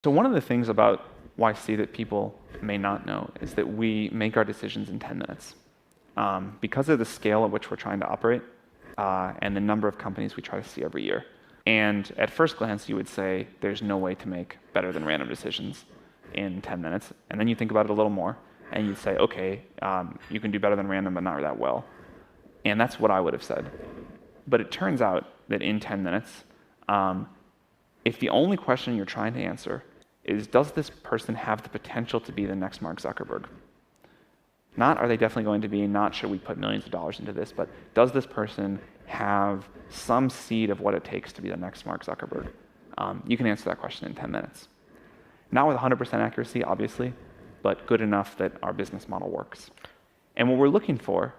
So one of the things about YC that people may not know is that we make our decisions in 10 minutes. Because of the scale at which we're trying to operate and the number of companies we try to see every year. And at first glance, you would say there's no way to make better than random decisions in 10 minutes. And then you think about it a little more, and you'd say, okay, you can do better than random, but not that well. And that's what I would have said. But it turns out that in 10 minutes, if the only question you're trying to answer is, does this person have the potential to be the next Mark Zuckerberg? Not are they definitely going to be, not should we put millions of dollars into this, but does this person have some seed of what it takes to be the next Mark Zuckerberg? You can answer that question in 10 minutes. Not with 100% accuracy, obviously, but good enough that our business model works. And what we're looking for,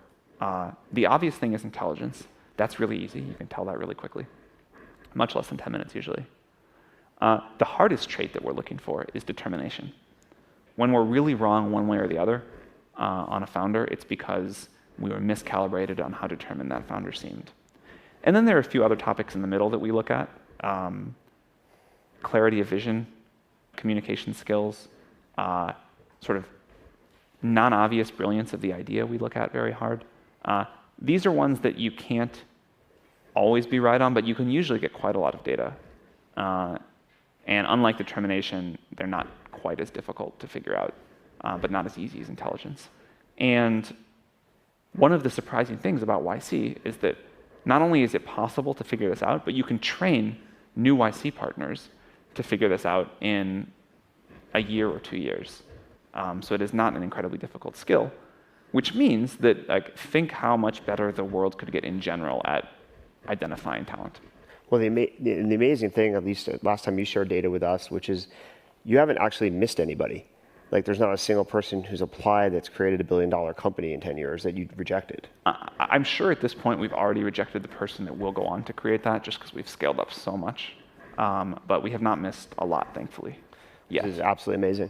the obvious thing is intelligence. That's really easy. You can tell that really quickly. Much less than 10 minutes usually. The hardest trait that we're looking for is determination. When we're really wrong one way or the other on a founder, it's because we were miscalibrated on how determined that founder seemed. And then there are a few other topics in the middle that we look at. Clarity of vision, communication skills, sort of non-obvious brilliance of the idea we look at very hard. These are ones that you can't always be right on, but you can usually get quite a lot of data. And unlike determination, they're not quite as difficult to figure out, but not as easy as intelligence. And one of the surprising things about YC is that not only is it possible to figure this out, but you can train new YC partners to figure this out in a year or 2 years. So it is not an incredibly difficult skill, which means that, like, think how much better the world could get in general at identifying talent. Well, the amazing thing, at least last time you shared data with us, which is you haven't actually missed anybody. Like, there's not a single person who's applied that's created $1 billion company in 10 years that you rejected. I'm sure at this point we've already rejected the person that will go on to create that, just because we've scaled up so much. But we have not missed a lot, thankfully. This is absolutely amazing.